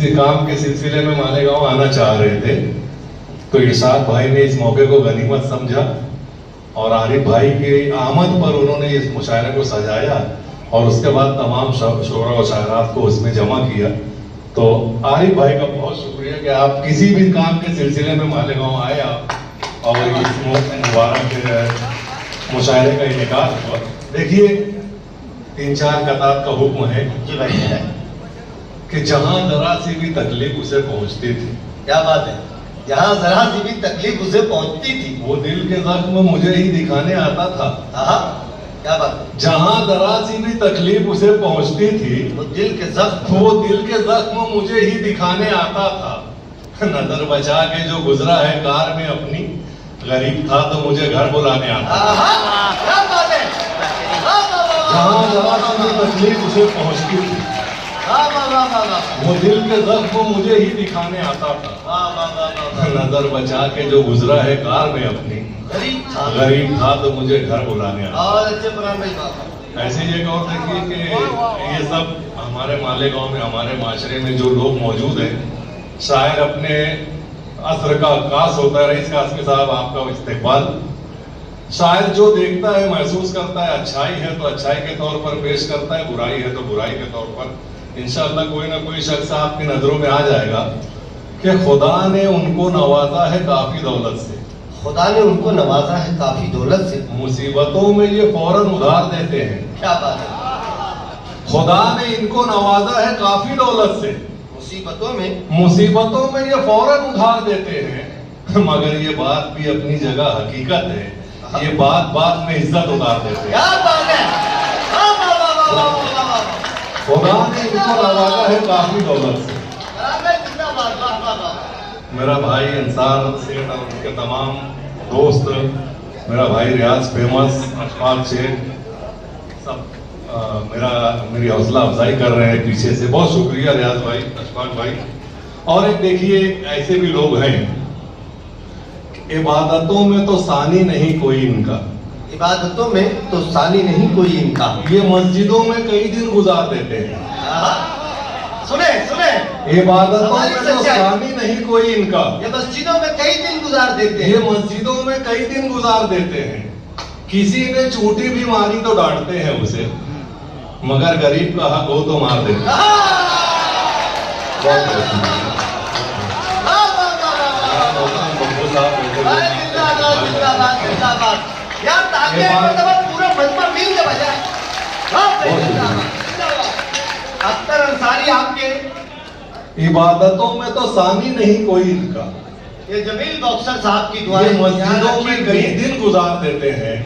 किसी काम के सिलसिले में मालेगांव आना चाह रहे थे, तो इरशाद भाई ने इस मौके को गनीमत समझा और आरिफ भाई की आमद पर उन्होंने इस मुशायरे को सजाया और उसके बाद तमाम शोरा और शायरात को उसमें जमा किया। तो आरिफ भाई का बहुत शुक्रिया कि आप किसी भी काम के सिलसिले में मालेगांव आए आप और इस मुबारक मुशायरे का इनेकाद हुआ। देखिए 3-4 कतार का हुक्म है जी भाई कि जहां जरा सी भी तकलीफ उसे पहुंचती थी, क्या बात है, जहाँ जरा सी भी तकलीफ उसे पहुंचती थी वो दिल के जख्म मुझे ही दिखाने आता था। हाँ क्या बात है, जहां जरा सी भी तकलीफ उसे पहुंचती थी वो दिल के जख्म वो दिल के जख्म मुझे ही दिखाने आता था। नजर बचा के जो गुजरा है कार में अपनी, गरीब था तो मुझे घर बुलाने आता था। क्या बात है, जहां जरा सी भी तकलीफ उसे पहुंचती थी वो दिल के जख्म मुझे ही दिखाने आता था। नजर बचा के जो गुजरा है कार में अपनी, गरीब था तो मुझे घर बुलाने आता। और अच्छे पुरान भाई बात ऐसे एक और देखिए कि ये सब हमारे मालेगांव में, हमारे माशरे में जो लोग मौजूद हैं, शायर अपने असर का आकाश होता है। रईस कासमी साहब आपका इस्तेकबाल। शायर जो देखता है, महसूस करता है, अच्छाई है तो अच्छाई के तौर पर पेश करता है, बुराई है तो बुराई के तौर पर। इंशाअल्लाह कोई ना कोई शख्स आपकी नजरों में आ जाएगा कि खुदा ने उनको नवाजा है काफी दौलत से, खुदा ने उनको नवाजा है काफी दौलत से, मुसीबतों में ये फौरन उधार देते हैं। क्या बात है, खुदा ने इनको नवाजा है काफी दौलत से, मुसीबतों में ये फौरन उधार देते हैं। मगर ये बात भी अपनी जगह हकीकत है, ये बात बात में इज्जत उतार देते हैं। क्या बात है, खुदा ने इनको नवाजा है काफी दौलत से। मेरा भाई अंसार सेठ और उनके तमाम दोस्त, मेरा भाई रियाज फेमस, अशफाक शेख, सब मेरी हौसला अफजाई कर रहे हैं पीछे से। बहुत शुक्रिया रियाज भाई, अशफाक भाई। और एक देखिए ऐसे भी लोग हैं, इबादतों में तो सानी नहीं कोई इनका, इबादतों में तो सानी नहीं कोई इनका, ये मस्जिदों में कई दिन गुजार देते हैं। सुने सुने, इबादतों में तो सानी नहीं कोई इनका, ये मस्जिदों में कई दिन गुजार देते हैं, ये मस्जिदों में कई दिन गुजार देते हैं। किसी ने चूटी भी मारी तो डांटते हैं उसे, मगर गरीब का हक हो तो मार देते हैं। पूरा मजमा मिल के बजाय अख्तर अंसारी आपके, इबादतों में तो सानी नहीं कोई इनका, ये जमील बॉक्सर साहब की दुआ, ये मस्जिदों में कई दिन गुजार देते हैं।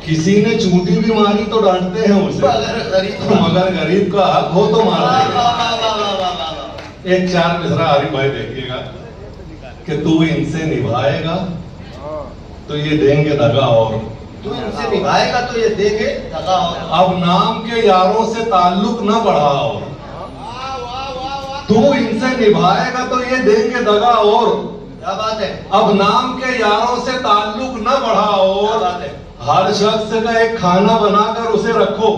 किसी ने चूटी भी मारी तो डांटते हैं उसे, मगर गरीब का हक हो तो मार देते। एक 4 मिसरा आरिफ भाई देखिएगा कि तू इनसे निभाएगा तो ये देंगे दगा, और तू इनसे निभाएगा तो ये देंगे दगा, और अब नाम के यारों से ताल्लुक न बढ़ाओ, तू इनसे निभाएगा तो ये देंगे दगा, और क्या बात है, अब नाम के यारों से ताल्लुक न बढ़ाओ, हर शख्स का एक खाना बनाकर उसे रखो,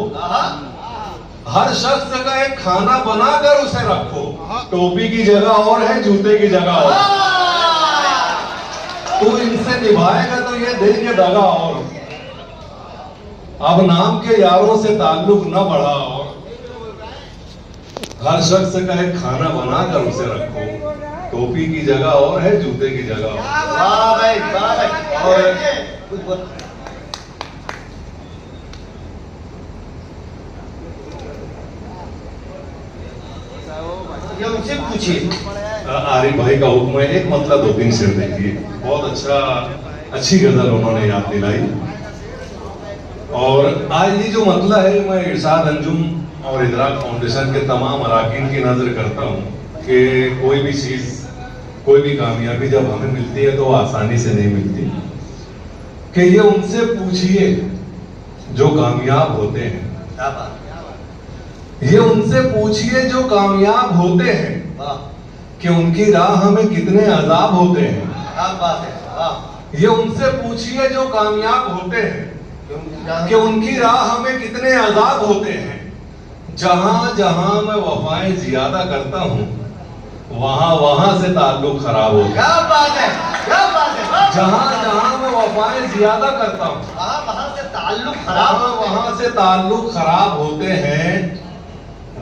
हर शख्स का एक खाना बनाकर उसे रखो, टोपी की जगह और है, जूते की जगह और, तू इनसे निभाएगा तो ये देंगे दगा, और अब नाम के यारों से ताल्लुक न बढ़ाओ, हर शख्स का एक खाना बनाकर उसे रखो, टोपी की जगह और है, जूते की जगह और। वाह भाई, वाह भाई। और ये उनसे पूछिए। आरिफ भाई का हुक्म है, एक मतलब 2-3 शेर देखिए। बहुत अच्छी गजल उन्होंने याद दिलाई। और आज ये जो मतला है, मैं इरशाद अंजुम और इदराक फाउंडेशन के तमाम अराकीन की नजर करता हूँ कि कोई भी चीज, कोई भी कामयाबी जब हमें मिलती है तो आसानी से नहीं मिलती, कि ये उनसे पूछिए जो कामयाब होते हैं, क्या बात, ये उनसे पूछिए जो कामयाब होते हैं कि उनकी राह में कितने अजाब होते हैं। क्या बात है, ये उनसे पूछिए जो कामयाब होते हैं कि उनकी राह में कितने अजाब होते हैं। जहां जहां मैं वफाएं ज्यादा करता हूँ वहां वहां से ताल्लुक खराब हो गया। क्या बात है, क्या बात है। जहां जहां मैं वफाएं ज्यादा करता हूँ, वहां से ताल्लुक खराब वहां वहां से ताल्लुक खराब होते हैं।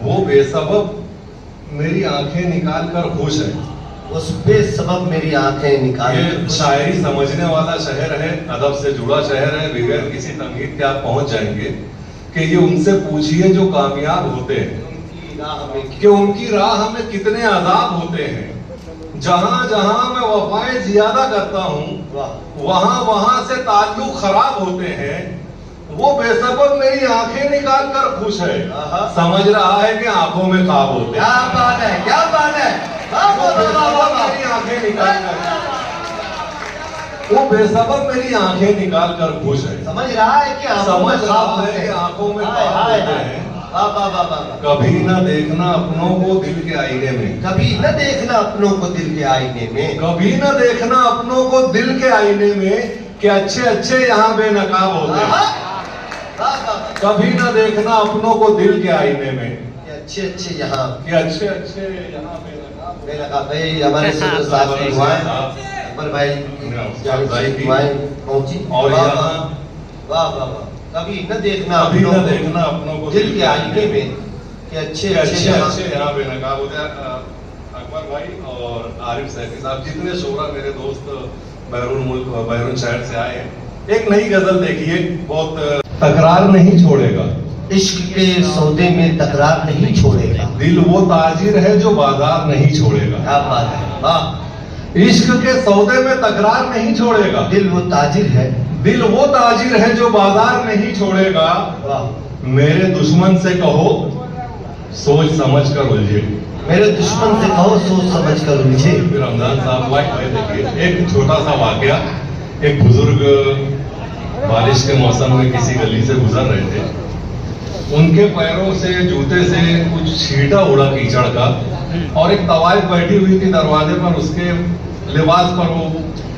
वो बेसबब मेरी आंखें निकाल कर खुश है। उस बेसबब मेरी आंखें निकाल। ये शायरी समझने वाला शहर है, अदब से जुड़ा शहर है। बगैर किसी तमहीद के आप पहुंच जाएंगे कि ये उनसे पूछिए जो कामयाब होते हैं कि उनकी राह में कितने अजाब होते हैं। जहां जहां मैं वफाएं ज्यादा करता हूं, वहां वहां से ताल्लुक खराब होते हैं। वो बेसबब मेरी आंखें निकाल कर खुश है। समझ रहा है कि आंखों में ख्वाब होते हैं। क्या बात है, क्या बात है। मेरी आंखें निकाल कर, वो बेसबब मेरी आंखें निकाल कर खुश है। समझ रहा है कि समझ रहा है कि आंखों में ख्वाब होते हैं। कभी न देखना अपनों को दिल के आईने में, कभी न देखना अपनों को दिल के आईने में, कभी न देखना अपनों को दिल के आईने में कि अच्छे अच्छे यहाँ बेनकाब होते हैं। कभी न देखना अपनों को दिल के आईने में कि अच्छे अच्छे यहाँ बेनकाब। भाई हमारे सदर साहब की दुआएं, अकबर भाई की दुआएं पहुंची। और यहाँ वाह वाह वाह। कभी न देखना अपनों को दिल के आईने में कि अच्छे अच्छे यहाँ बेनकाब होते हैं। अकबर भाई और आरिफ सैफी साहब, जितने शोरा मेरे दोस्त बैरून शहर से आए हैं, एक नई गजल देखिए। बहुत तकरार नहीं छोड़ेगा, इश्क के सौदे में तकरार नहीं छोड़ेगा। दिल वो ताजिर है जो बाजार नहीं छोड़ेगा। क्या बात है, वाह। इश्क के सौदे में तकरार नहीं छोड़ेगा, दिल वो ताजिर है, दिल वो ताजिर है जो बाजार नहीं छोड़ेगा। मेरे दुश्मन से कहो सोच समझ कर उलझे, मेरे दुश्मन से कहो सोच समझ कर उलझे। रमजान साहब देखिए, एक छोटा सा वाकया। एक बुजुर्ग बारिश के मौसम में किसी गली से गुजर रहे थे। उनके पैरों से, जूते से कुछ छींटा उड़ा कीचड़ का, और एक तवाइफ बैठी हुई थी दरवाजे पर, उसके लिबास पर वो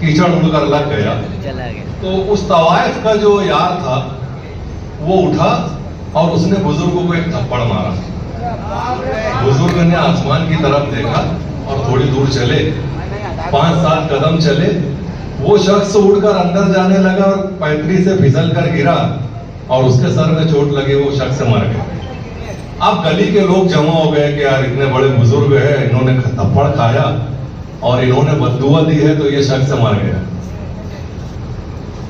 कीचड़ उड़कर लग गया। तो उस तवाइफ का जो यार था वो उठा और उसने बुजुर्ग को एक थप्पड़ मारा। बुजुर्ग ने आसमान की तरफ देखा और थोड़ी दूर चले, 5-7 कदम चले, वो शख्स उड़कर अंदर जाने लगा और पैतरी से फिसल कर गिरा और उसके सर में चोट लगी, वो शख्स मर गया। अब गली के लोग जमा हो गए कि यार इतने बड़े बुजुर्ग हैं, इन्होंने थप्पड़ खाया और इन्होंने बद्दुआ दी है तो ये शख्स मर गया।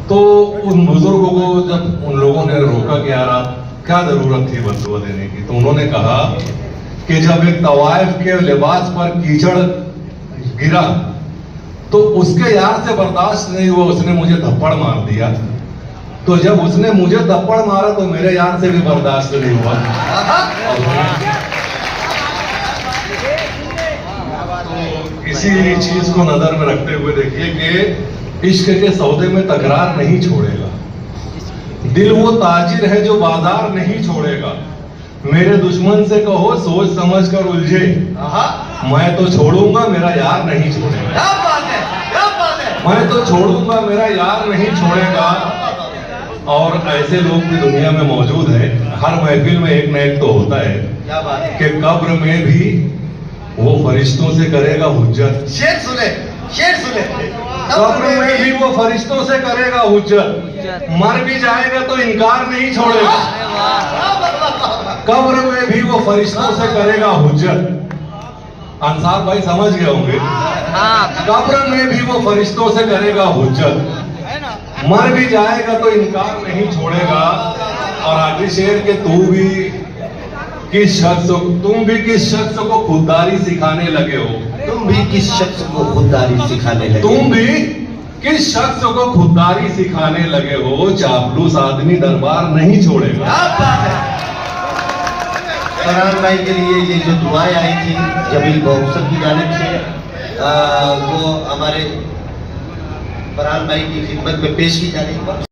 तो उन बुजुर्गों को जब उन लोगों ने रोका कि यार आप क्या जरूरत थी बद्दुआ देने की, तो उन्होंने कहा कि जब एक तवाइफ के लिबास पर कीचड़ गिरा तो उसके यार से बर्दाश्त नहीं हुआ, उसने मुझे थप्पड़ मार दिया। तो जब उसने मुझे थप्पड़ मारा तो मेरे यार से भी बर्दाश्त नहीं हुआ। तो इसी चीज को नजर में रखते हुए देखिए कि इश्क के सौदे में तकरार नहीं छोड़ेगा, दिल वो ताजिर है जो बाजार नहीं छोड़ेगा। मेरे दुश्मन से कहो सोच समझ कर उलझे, मैं तो छोड़ूंगा मेरा यार नहीं छोड़ेगा। क्या बात है, क्या बात है। मैं तो छोड़ूंगा मेरा यार नहीं छोड़ेगा। और ऐसे लोग भी दुनिया में मौजूद हैं, हर महफिल में एक न एक तो होता है। क्या बात है। कि कब्र में भी वो फरिश्तों से करेगा हुज्जत। शेर सुने, शेर सुने। कब्र में भी वो फरिश्तों से करेगा हुज्जत, मर भी जाएगा तो इनकार नहीं छोड़ेगा। कब्र में भी वो फरिश्तों से करेगा हुज्जत। अंसार भाई समझ गए होंगे। कब्र में भी वो फरिश्तों से करेगा हुज्जत, मर भी जाएगा तो इनकार नहीं छोड़ेगा। और आखिरी शेर के तुम भी किस शख्स को खुददारी सिखाने लगे हो, तुम भी किस शख्स को खुददारी सिखाने लगे, तुम भी किस शख्स को खुददारी सिखाने लगे हो। चापलूस आदमी दरबार नहीं छोड़ेगा। फरहान भाई के लिए ये जो दुआएं आई थी जमील बॉक्सर की जानिब से, वो हमारे फरहान भाई की खिदमत में पेश की जाने